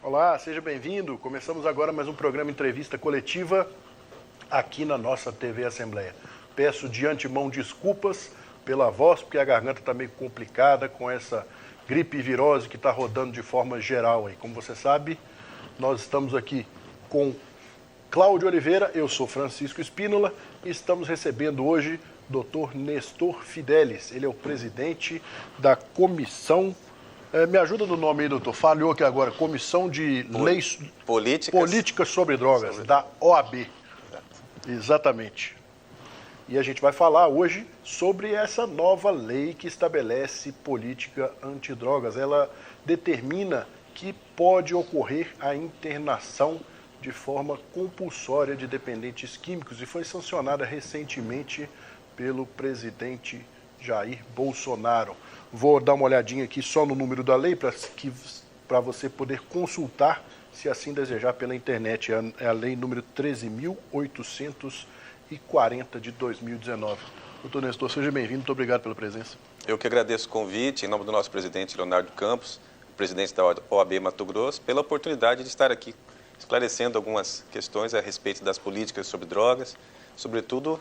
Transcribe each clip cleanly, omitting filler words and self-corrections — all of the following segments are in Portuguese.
Olá, seja bem-vindo. Começamos agora mais um programa Entrevista Coletiva aqui na nossa TV Assembleia. Peço de antemão desculpas pela voz, porque a garganta está meio complicada com essa gripe e virose que está rodando de forma geral aí. Como você sabe, nós estamos aqui com Cláudio Oliveira, eu sou Francisco Espínola e estamos recebendo hoje Dr. Nestor Fidelis. Ele é o presidente da comissão... me ajuda no nome aí, doutor. Falhou aqui agora. Comissão de Leis Políticas sobre Drogas, da OAB. Exatamente. E a gente vai falar hoje sobre essa nova lei que estabelece política antidrogas. Ela determina que pode ocorrer a internação de forma compulsória de dependentes químicos e foi sancionada recentemente pelo presidente Jair Bolsonaro. Vou dar uma olhadinha aqui só no número da lei para você poder consultar, se assim desejar, pela internet. É a lei número 13.840 de 2019. Doutor Nestor, seja bem-vindo, muito obrigado pela presença. Eu que agradeço o convite, em nome do nosso presidente Leonardo Campos, presidente da OAB Mato Grosso, pela oportunidade de estar aqui esclarecendo algumas questões a respeito das políticas sobre drogas, sobretudo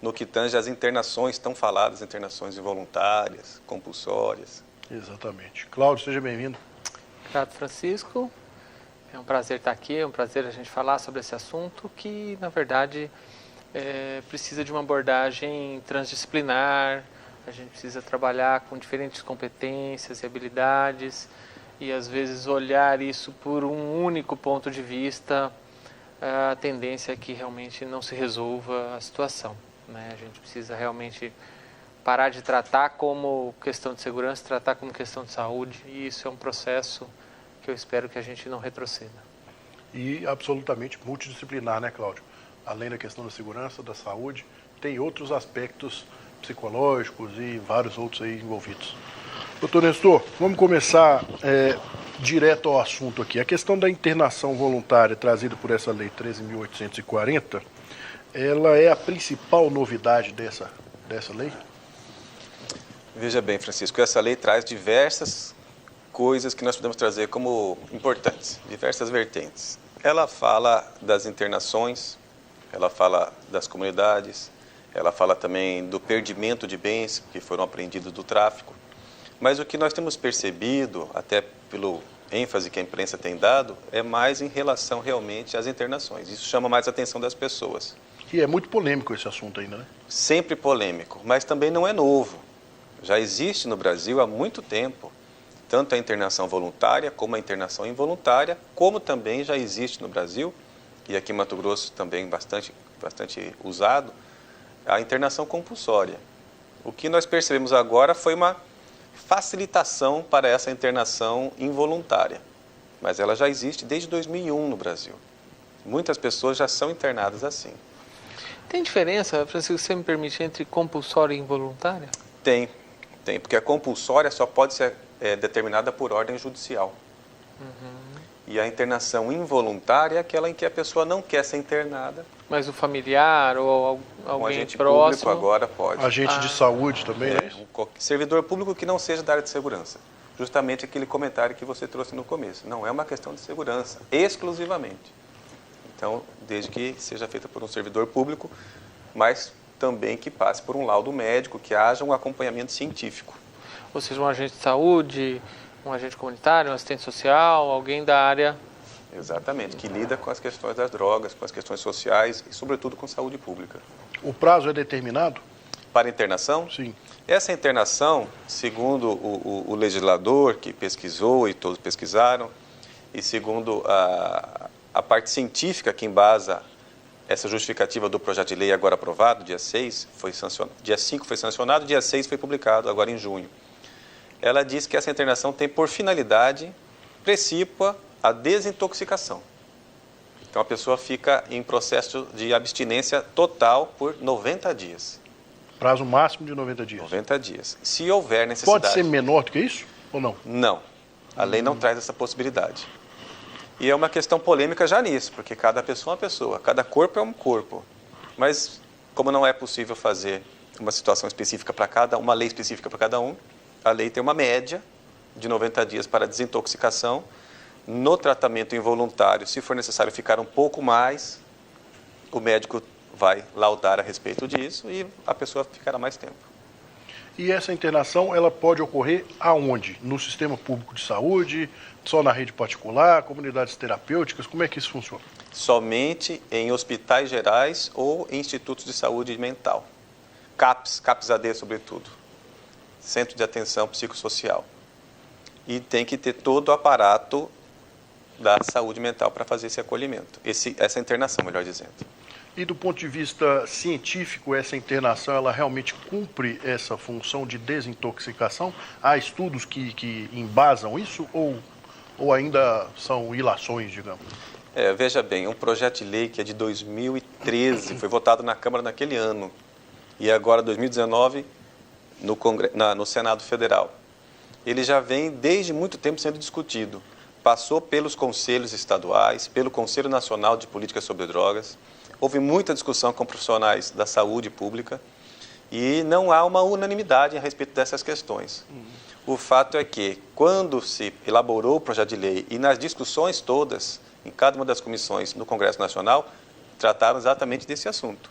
no que tange às internações tão faladas, internações involuntárias, compulsórias. Exatamente. Cláudio, seja bem-vindo. Obrigado, Francisco. É um prazer estar aqui, é um prazer a gente falar sobre esse assunto que, na verdade, precisa de uma abordagem transdisciplinar, a gente precisa trabalhar com diferentes competências e habilidades e, às vezes, olhar isso por um único ponto de vista, a tendência é que realmente não se resolva a situação. A gente precisa realmente parar de tratar como questão de segurança, tratar como questão de saúde, e isso é um processo que eu espero que a gente não retroceda. E absolutamente multidisciplinar, né, Cláudio? Além da questão da segurança, da saúde, tem outros aspectos psicológicos e vários outros aí envolvidos. Doutor Nestor, vamos começar direto ao assunto aqui. A questão da internação voluntária trazida por essa lei 13.840, ela é a principal novidade dessa lei? Veja bem, Francisco, essa lei traz diversas coisas que nós podemos trazer como importantes, diversas vertentes. Ela fala das internações, ela fala das comunidades, ela fala também do perdimento de bens que foram apreendidos do tráfico. Mas o que nós temos percebido, até pelo ênfase que a imprensa tem dado, é mais em relação realmente às internações. Isso chama mais a atenção das pessoas. E é muito polêmico esse assunto ainda, né? Sempre polêmico, mas também não é novo. Já existe no Brasil há muito tempo, tanto a internação voluntária como a internação involuntária, como também já existe no Brasil, e aqui em Mato Grosso também bastante usado, a internação compulsória. O que nós percebemos agora foi uma facilitação para essa internação involuntária, mas ela já existe desde 2001 no Brasil. Muitas pessoas já são internadas assim. Tem diferença, Francisco, se você me permite, entre compulsória e involuntária? Tem, porque a compulsória só pode ser determinada por ordem judicial. E a internação involuntária é aquela em que a pessoa não quer ser internada. Mas o familiar ou alguém um agente próximo... público agora pode. Agente de saúde também, é isso? Servidor público que não seja da área de segurança. Justamente aquele comentário que você trouxe no começo. Não é uma questão de segurança, exclusivamente. Então, desde que seja feita por um servidor público, mas também que passe por um laudo médico, que haja um acompanhamento científico. Ou seja, um agente de saúde, um agente comunitário, um assistente social, alguém da área... Exatamente, que lida com as questões das drogas, com as questões sociais e, sobretudo, com saúde pública. O prazo é determinado? Para internação? Sim. Essa internação, segundo o legislador que pesquisou e todos pesquisaram, e segundo a parte científica que embasa essa justificativa do projeto de lei agora aprovado, dia 6, dia 5 foi sancionado, dia 6 foi publicado, agora em junho. Ela diz que essa internação tem por finalidade precípua a desintoxicação. Então a pessoa fica em processo de abstinência total por 90 dias. Prazo máximo de 90 dias. 90 dias. Se houver necessidade... Pode ser menor do que isso ou não? Não. A lei não traz essa possibilidade. E é uma questão polêmica já nisso, porque cada pessoa é uma pessoa, cada corpo é um corpo. Mas, como não é possível fazer uma situação específica para uma lei específica para cada um, a lei tem uma média de 90 dias para desintoxicação, No tratamento involuntário, se for necessário ficar um pouco mais, o médico vai laudar a respeito disso e a pessoa ficará mais tempo. E essa internação, ela pode ocorrer aonde? No sistema público de saúde, só na rede particular, comunidades terapêuticas? Como é que isso funciona? Somente em hospitais gerais ou em institutos de saúde mental. CAPS-AD sobretudo. Centro de Atenção Psicossocial. E tem que ter todo o aparato da saúde mental para fazer esse acolhimento, essa internação, melhor dizendo. E do ponto de vista científico, essa internação, ela realmente cumpre essa função de desintoxicação? Há estudos que embasam isso ou ainda são ilações, digamos? Veja bem, um projeto de lei que é de 2013, foi votado na Câmara naquele ano, e agora, 2019, no Senado Federal. Ele já vem desde muito tempo sendo discutido. Passou pelos conselhos estaduais, pelo Conselho Nacional de Políticas sobre Drogas. Houve muita discussão com profissionais da saúde pública e não há uma unanimidade a respeito dessas questões. O fato é que, quando se elaborou o projeto de lei e nas discussões todas, em cada uma das comissões no Congresso Nacional, trataram exatamente desse assunto.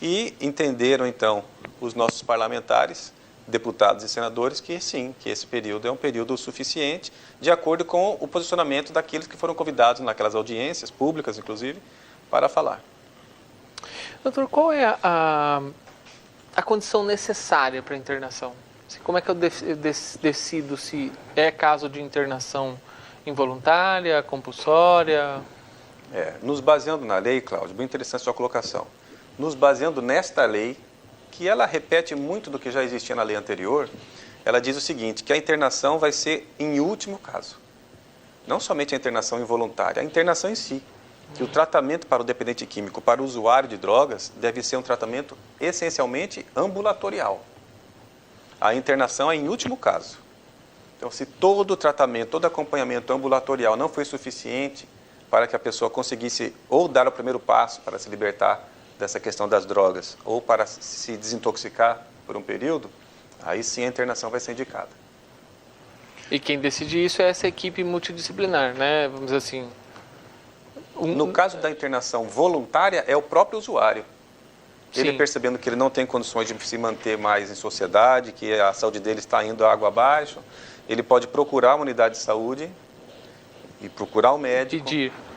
E entenderam, então, os nossos parlamentares, deputados e senadores, que sim, que esse período é um período suficiente, de acordo com o posicionamento daqueles que foram convidados naquelas audiências, públicas inclusive, para falar. Doutor, qual é a condição necessária para a internação? Como é que eu decido se é caso de internação involuntária, compulsória? Nos baseando na lei, Cláudio, bem interessante a sua colocação. Nos baseando nesta lei, que ela repete muito do que já existia na lei anterior, ela diz o seguinte, que a internação vai ser em último caso. Não somente a internação involuntária, a internação em si. Que o tratamento para o dependente químico, para o usuário de drogas, deve ser um tratamento essencialmente ambulatorial. A internação é em último caso. Então, se todo o tratamento, todo acompanhamento ambulatorial não foi suficiente para que a pessoa conseguisse ou dar o primeiro passo para se libertar dessa questão das drogas, ou para se desintoxicar por um período, aí sim a internação vai ser indicada. E quem decide isso é essa equipe multidisciplinar, né? Vamos dizer assim. No caso da internação voluntária, é o próprio usuário. Ele percebendo que ele não tem condições de se manter mais em sociedade, que a saúde dele está indo água abaixo, ele pode procurar uma unidade de saúde e procurar o médico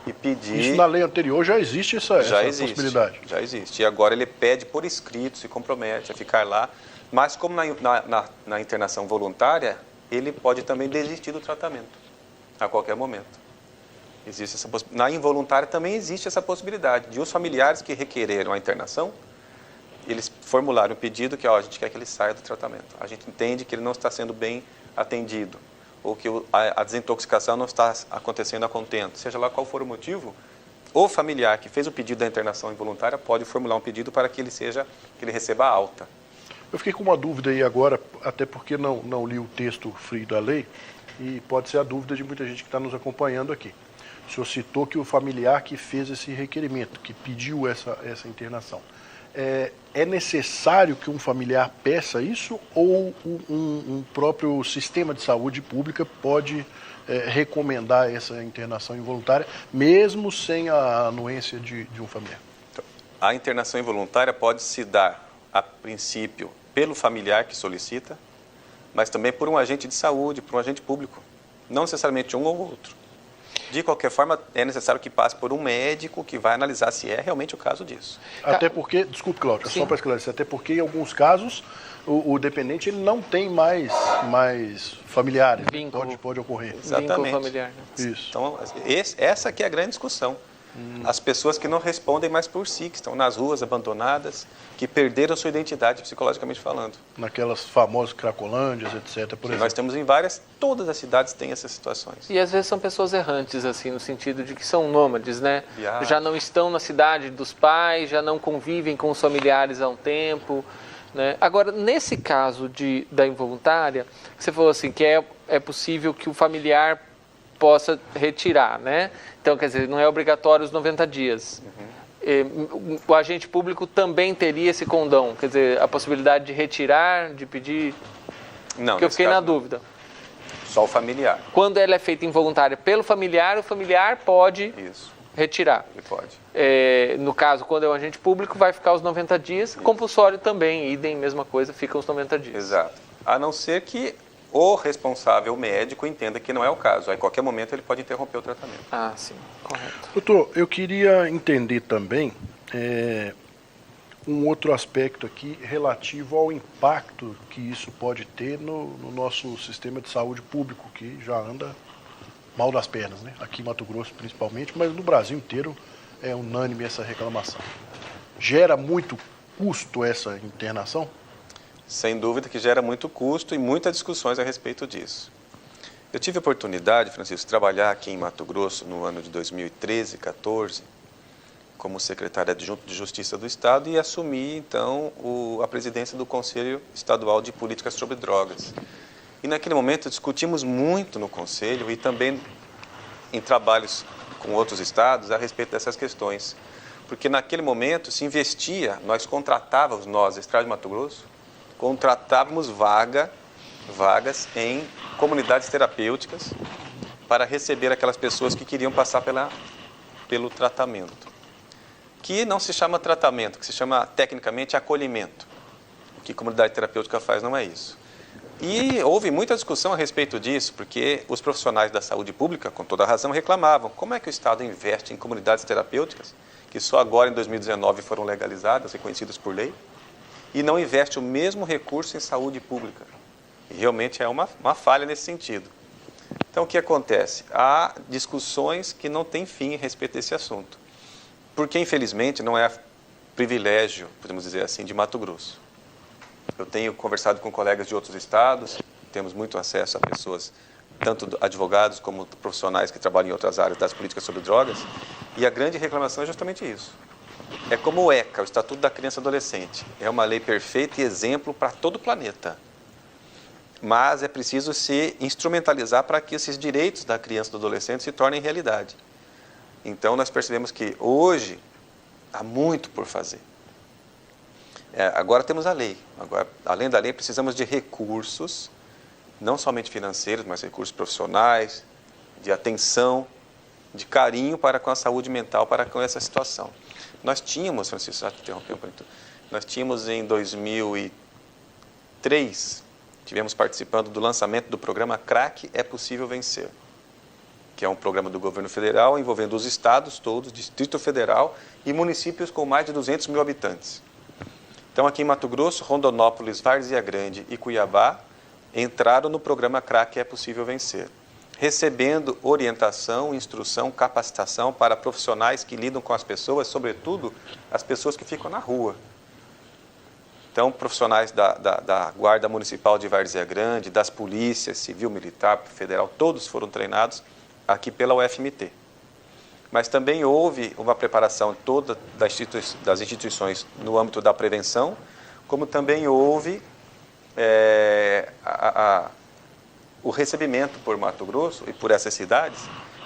e pedir. Isso na lei anterior já existe essa possibilidade? Já existe. E agora ele pede por escrito, se compromete a ficar lá. Mas como na internação voluntária, ele pode também desistir do tratamento a qualquer momento. Existe essa na involuntária também existe essa possibilidade de os familiares que requereram a internação, eles formularam um pedido que a gente quer que ele saia do tratamento. A gente entende que ele não está sendo bem atendido, ou que a desintoxicação não está acontecendo a contento. Seja lá qual for o motivo, o familiar que fez o pedido da internação involuntária pode formular um pedido para que ele receba a alta. Eu fiquei com uma dúvida aí agora, até porque não li o texto frio da lei, e pode ser a dúvida de muita gente que está nos acompanhando aqui. O senhor citou que o familiar que fez esse requerimento, que pediu essa internação. É necessário que um familiar peça isso ou um próprio sistema de saúde pública pode recomendar essa internação involuntária, mesmo sem a anuência de um familiar? Então, a internação involuntária pode se dar, a princípio, pelo familiar que solicita, mas também por um agente de saúde, por um agente público. Não necessariamente um ou outro. De qualquer forma, é necessário que passe por um médico que vai analisar se é realmente o caso disso. Até porque, desculpe, Cláudio, só para esclarecer, até porque em alguns casos o dependente ele não tem mais familiares, pode ocorrer. Exatamente. Vínculo familiar, né? Isso. Então, essa que é a grande discussão. As pessoas que não respondem mais por si, que estão nas ruas abandonadas, que perderam sua identidade psicologicamente falando. Naquelas famosas cracolândias, etc. Por exemplo. Nós temos em todas as cidades têm essas situações. E às vezes são pessoas errantes, assim, no sentido de que são nômades, né? Já não estão na cidade dos pais, já não convivem com os familiares há um tempo, né? Agora, nesse caso da involuntária, você falou assim, que é possível que o familiar possa retirar, né? Então, quer dizer, não é obrigatório os 90 dias. O agente público também teria esse condão, quer dizer, a possibilidade de retirar, de pedir? Não, porque eu fiquei na dúvida. Só o familiar. Quando ela é feita involuntária pelo familiar, o familiar pode retirar. Ele pode. No caso, quando é um agente público, vai ficar os 90 dias. Isso. Compulsório também, idem, mesma coisa, ficam os 90 dias. Exato. A não ser que o responsável médico entenda que não é o caso. Aí, a qualquer momento, ele pode interromper o tratamento. Ah, sim, correto. Doutor, eu queria entender também um outro aspecto aqui relativo ao impacto que isso pode ter no nosso sistema de saúde público, que já anda mal das pernas, né? Aqui em Mato Grosso principalmente, mas no Brasil inteiro é unânime essa reclamação. Gera muito custo essa internação? Sem dúvida que gera muito custo e muitas discussões a respeito disso. Eu tive a oportunidade, Francisco, de trabalhar aqui em Mato Grosso no ano de 2013, 14, como secretário adjunto de Justiça do Estado e assumi, então, a presidência do Conselho Estadual de Políticas sobre Drogas. E naquele momento discutimos muito no Conselho e também em trabalhos com outros estados a respeito dessas questões. Porque naquele momento se investia, nós contratávamos, Estado de Mato Grosso, contratávamos vagas em comunidades terapêuticas para receber aquelas pessoas que queriam passar pelo tratamento. Que não se chama tratamento, que se chama tecnicamente acolhimento. O que a comunidade terapêutica faz não é isso. E houve muita discussão a respeito disso, porque os profissionais da saúde pública, com toda razão, reclamavam. Como é que o Estado investe em comunidades terapêuticas, que só agora em 2019 foram legalizadas, reconhecidas por lei, e não investe o mesmo recurso em saúde pública? E realmente é uma falha nesse sentido. Então, o que acontece? Há discussões que não têm fim a respeito desse assunto. Porque, infelizmente, não é privilégio, podemos dizer assim, de Mato Grosso. Eu tenho conversado com colegas de outros estados, temos muito acesso a pessoas, tanto advogados como profissionais que trabalham em outras áreas das políticas sobre drogas, e a grande reclamação é justamente isso. É como o ECA, o Estatuto da Criança e Adolescente. É uma lei perfeita e exemplo para todo o planeta. Mas é preciso se instrumentalizar para que esses direitos da criança e do adolescente se tornem realidade. Então, nós percebemos que hoje há muito por fazer. Agora temos a lei. Agora, além da lei, precisamos de recursos, não somente financeiros, mas recursos profissionais, de atenção, de carinho para com a saúde mental, para com essa situação. Nós tínhamos, Francisco, já te interrompi um pouquinho, nós tínhamos em 2003, tivemos participando do lançamento do programa CRAC É Possível Vencer, que é um programa do governo federal envolvendo os estados todos, Distrito Federal e municípios com mais de 200 mil habitantes. Então, aqui em Mato Grosso, Rondonópolis, Várzea Grande e Cuiabá entraram no programa CRAC É Possível Vencer, recebendo orientação, instrução, capacitação para profissionais que lidam com as pessoas, sobretudo as pessoas que ficam na rua. Então, profissionais da Guarda Municipal de Várzea Grande, das polícias, civil, militar, federal, todos foram treinados aqui pela UFMT. Mas também houve uma preparação toda das instituições no âmbito da prevenção, como também houve o recebimento por Mato Grosso e por essas cidades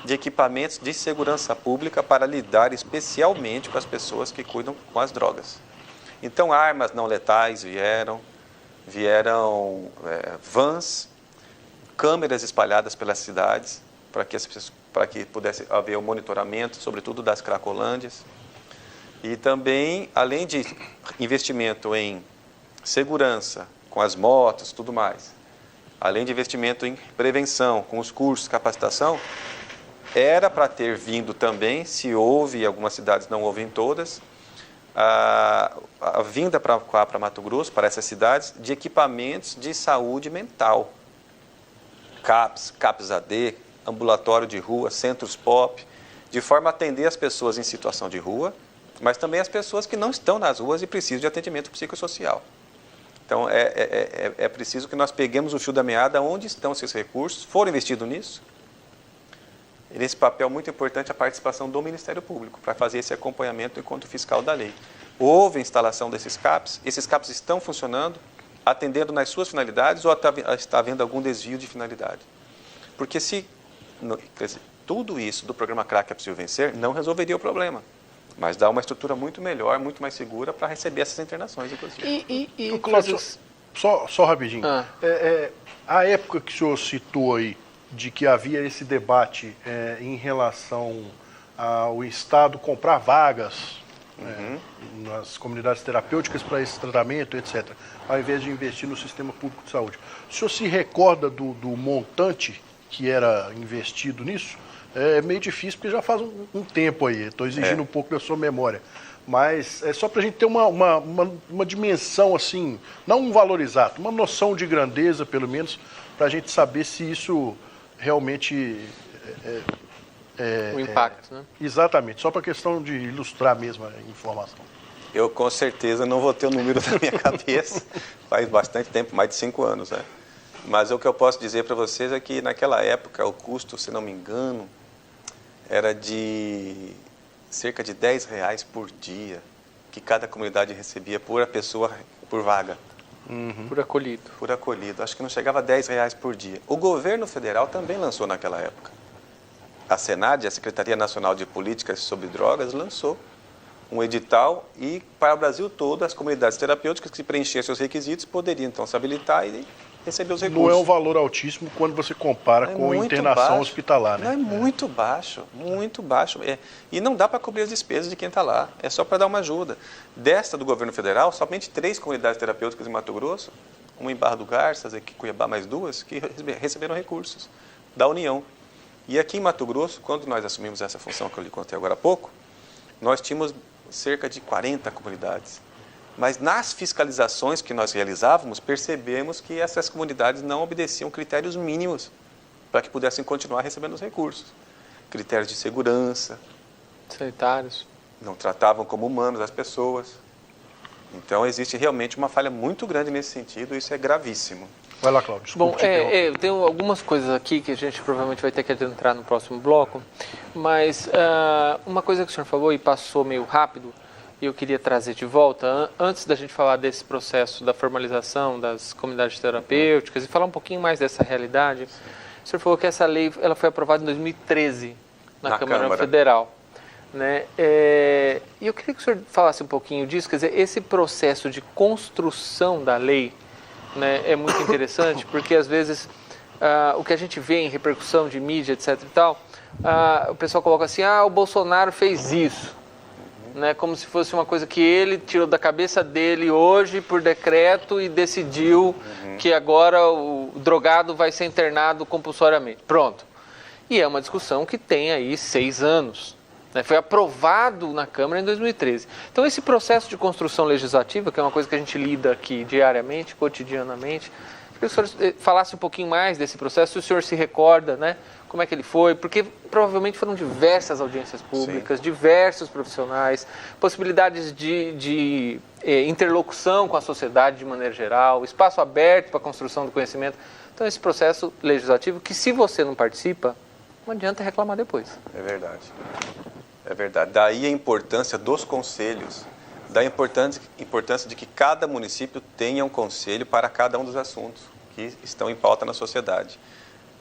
de equipamentos de segurança pública para lidar especialmente com as pessoas que cuidam com as drogas. Então, armas não letais vieram vans, câmeras espalhadas pelas cidades, para que pudesse haver o monitoramento, sobretudo das cracolândias. E também, além de investimento em segurança, com as motos, tudo mais, além de investimento em prevenção, com os cursos, capacitação, era para ter vindo também, se houve em algumas cidades, não houve em todas, a vinda para Mato Grosso, para essas cidades, de equipamentos de saúde mental. CAPS AD, ambulatório de rua, centros POP, de forma a atender as pessoas em situação de rua, mas também as pessoas que não estão nas ruas e precisam de atendimento psicossocial. Então, é preciso que nós peguemos o fio da meada, onde estão esses recursos, foram investidos nisso. E nesse papel muito importante a participação do Ministério Público, para fazer esse acompanhamento enquanto fiscal da lei. Houve instalação desses CAPs, esses CAPs estão funcionando, atendendo nas suas finalidades ou está havendo algum desvio de finalidade? Porque tudo isso do programa CRAC É Possível Vencer não resolveria o problema, mas dá uma estrutura muito melhor, muito mais segura para receber essas internações, inclusive. E Cláudio, Só rapidinho. A época que o senhor citou aí, de que havia esse debate em relação ao Estado comprar vagas nas comunidades terapêuticas para esse tratamento, etc., ao invés de investir no sistema público de saúde. O senhor se recorda do montante que era investido nisso? É meio difícil, porque já faz um tempo aí, estou exigindo um pouco da sua memória. Mas é só para a gente ter uma dimensão, assim, não um valor exato, uma noção de grandeza, pelo menos, para a gente saber se isso realmente... o impacto, né? Exatamente, só para questão de ilustrar mesmo a informação. Eu, com certeza, não vou ter o número na minha cabeça, faz bastante tempo, mais de 5 anos, né? Mas o que eu posso dizer para vocês é que, naquela época, o custo, se não me engano, era de cerca de R$10 por dia que cada comunidade recebia por pessoa, por vaga. Por acolhido. Por acolhido. Acho que não chegava a R$10 por dia. O governo federal também lançou naquela época. A Senad, a Secretaria Nacional de Políticas sobre Drogas, lançou um edital e, para o Brasil todo, as comunidades terapêuticas que preenchessem os requisitos poderiam, então, se habilitar e receber os recursos. Não é um valor altíssimo quando você compara com internação hospitalar, né? Não, é muito baixo, muito baixo. E não dá para cobrir as despesas de quem está lá, é só para dar uma ajuda. Desta do governo federal, somente 3 comunidades terapêuticas em Mato Grosso, uma em Barra do Garças, aqui em Cuiabá mais 2, que receberam recursos da União. E aqui em Mato Grosso, quando nós assumimos essa função que eu lhe contei agora há pouco, nós tínhamos cerca de 40 comunidades. Mas nas fiscalizações que nós realizávamos, percebemos que essas comunidades não obedeciam critérios mínimos para que pudessem continuar recebendo os recursos. Critérios de segurança. Sanitários. Não tratavam como humanos as pessoas. Então, existe realmente uma falha muito grande nesse sentido e isso é gravíssimo. Vai lá, Cláudio. Desculpa. Bom, eu tenho algumas coisas aqui que a gente provavelmente vai ter que adentrar no próximo bloco, mas uma coisa que o senhor falou e passou meio rápido, e eu queria trazer de volta, antes da gente falar desse processo da formalização das comunidades terapêuticas e falar um pouquinho mais dessa realidade, o senhor falou que essa lei ela foi aprovada em 2013 na Câmara Federal. Né? E eu queria que o senhor falasse um pouquinho disso, quer dizer, esse processo de construção da lei, né, é muito interessante, porque às vezes o que a gente vê em repercussão de mídia, etc. e tal, o pessoal coloca assim, o Bolsonaro fez isso, né, como se fosse uma coisa que ele tirou da cabeça dele hoje por decreto e decidiu que agora o drogado vai ser internado compulsoriamente. Pronto. E é uma discussão que tem aí 6 anos. Foi aprovado na Câmara em 2013. Então, esse processo de construção legislativa, que é uma coisa que a gente lida aqui diariamente, cotidianamente, queria que o senhor falasse um pouquinho mais desse processo, se o senhor se recorda, né, como é que ele foi, porque provavelmente foram diversas audiências públicas, Sim. diversos profissionais, possibilidades de interlocução com a sociedade de maneira geral, espaço aberto para a construção do conhecimento. Então, esse processo legislativo, que se você não participa, não adianta reclamar depois. É verdade. É verdade. Daí a importância dos conselhos, da importância de que cada município tenha um conselho para cada um dos assuntos que estão em pauta na sociedade.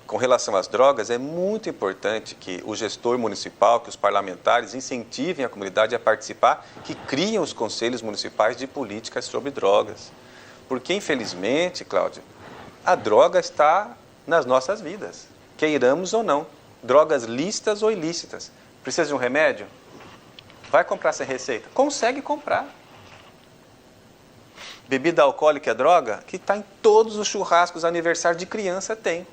Com relação às drogas, é muito importante que o gestor municipal, que os parlamentares incentivem a comunidade a participar, que criem os conselhos municipais de políticas sobre drogas. Porque, infelizmente, Cláudio, a droga está nas nossas vidas, queiramos ou não. Drogas lícitas ou ilícitas. Precisa de um remédio? Vai comprar sem receita? Consegue comprar. Bebida alcoólica é droga? Que está em todos os churrascos, aniversários de criança tem.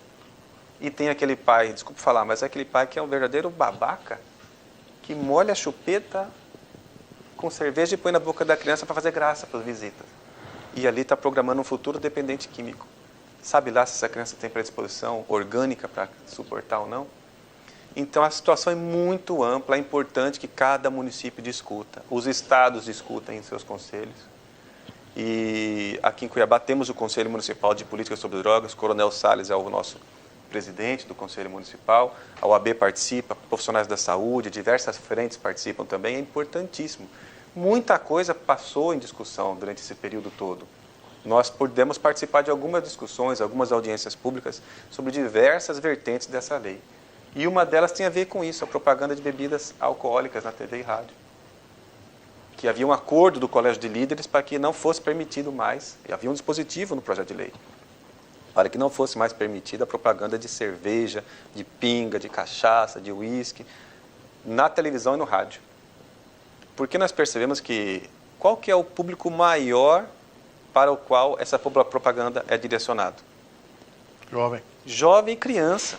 E tem aquele pai, desculpa falar, mas é aquele pai que é um verdadeiro babaca, que molha a chupeta com cerveja e põe na boca da criança para fazer graça para as visitas. E ali está programando um futuro dependente químico. Sabe lá se essa criança tem predisposição orgânica para suportar ou não? Então, a situação é muito ampla, é importante que cada município discuta, os estados discutem em seus conselhos. E aqui em Cuiabá temos o Conselho Municipal de Políticas sobre Drogas, o Coronel Salles é o nosso presidente do Conselho Municipal, a OAB participa, profissionais da saúde, diversas frentes participam também, é importantíssimo. Muita coisa passou em discussão durante esse período todo. Nós pudemos participar de algumas discussões, algumas audiências públicas sobre diversas vertentes dessa lei. E uma delas tem a ver com isso, a propaganda de bebidas alcoólicas na TV e rádio. que havia um acordo do Colégio de Líderes para que não fosse permitido mais, e havia um dispositivo no projeto de lei, para que não fosse mais permitida a propaganda de cerveja, de pinga, de cachaça, de uísque, na televisão e no rádio. Porque nós percebemos que qual que é o público maior para o qual essa propaganda é direcionada? Jovem. Jovem e criança.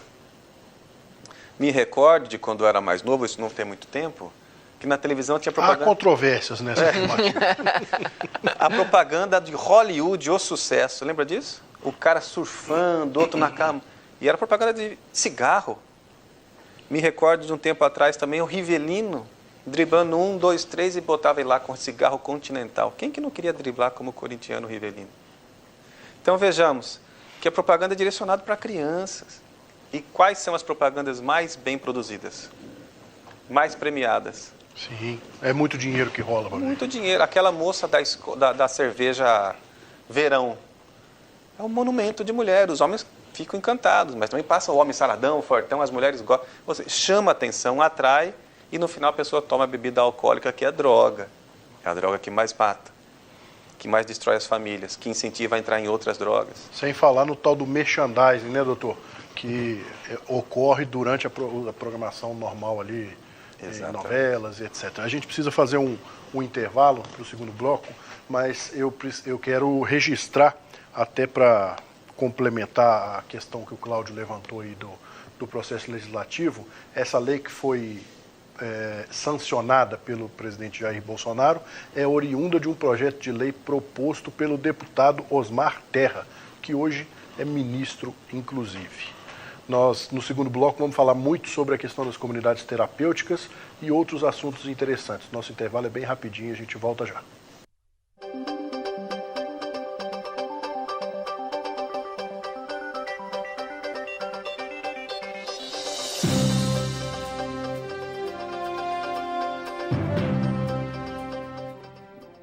Me recordo de quando eu era mais novo, isso não tem muito tempo, que na televisão tinha propaganda... Há controvérsias nessa afirmativa. A propaganda de Hollywood, o sucesso, lembra disso? O cara surfando, outro na cama. E era propaganda de cigarro. Me recordo de um tempo atrás também o Rivelino, driblando 1, 2, 3 e botava ele lá com cigarro Continental. Quem que não queria driblar como corintiano o Rivelino? Então vejamos que a propaganda é direcionada para crianças. E quais são as propagandas mais bem produzidas? Mais premiadas? Sim, é muito dinheiro que rola. Muito dinheiro. Aquela moça da cerveja Verão é um monumento de mulher. Os homens ficam encantados, mas também passa o homem saradão, fortão, as mulheres gostam. Ou seja, chama atenção, atrai, e no final a pessoa toma a bebida alcoólica, que é a droga. É a droga que mais mata, que mais destrói as famílias, que incentiva a entrar em outras drogas. Sem falar no tal do merchandising, né, doutor? Que ocorre durante a programação normal ali, em novelas, etc. A gente precisa fazer um intervalo para o segundo bloco, mas eu quero registrar, até para complementar a questão que o Cláudio levantou aí do processo legislativo, essa lei que foi sancionada pelo presidente Jair Bolsonaro é oriunda de um projeto de lei proposto pelo deputado Osmar Terra, que hoje é ministro, inclusive. Nós, no segundo bloco, vamos falar muito sobre a questão das comunidades terapêuticas e outros assuntos interessantes. Nosso intervalo é bem rapidinho, a gente volta já.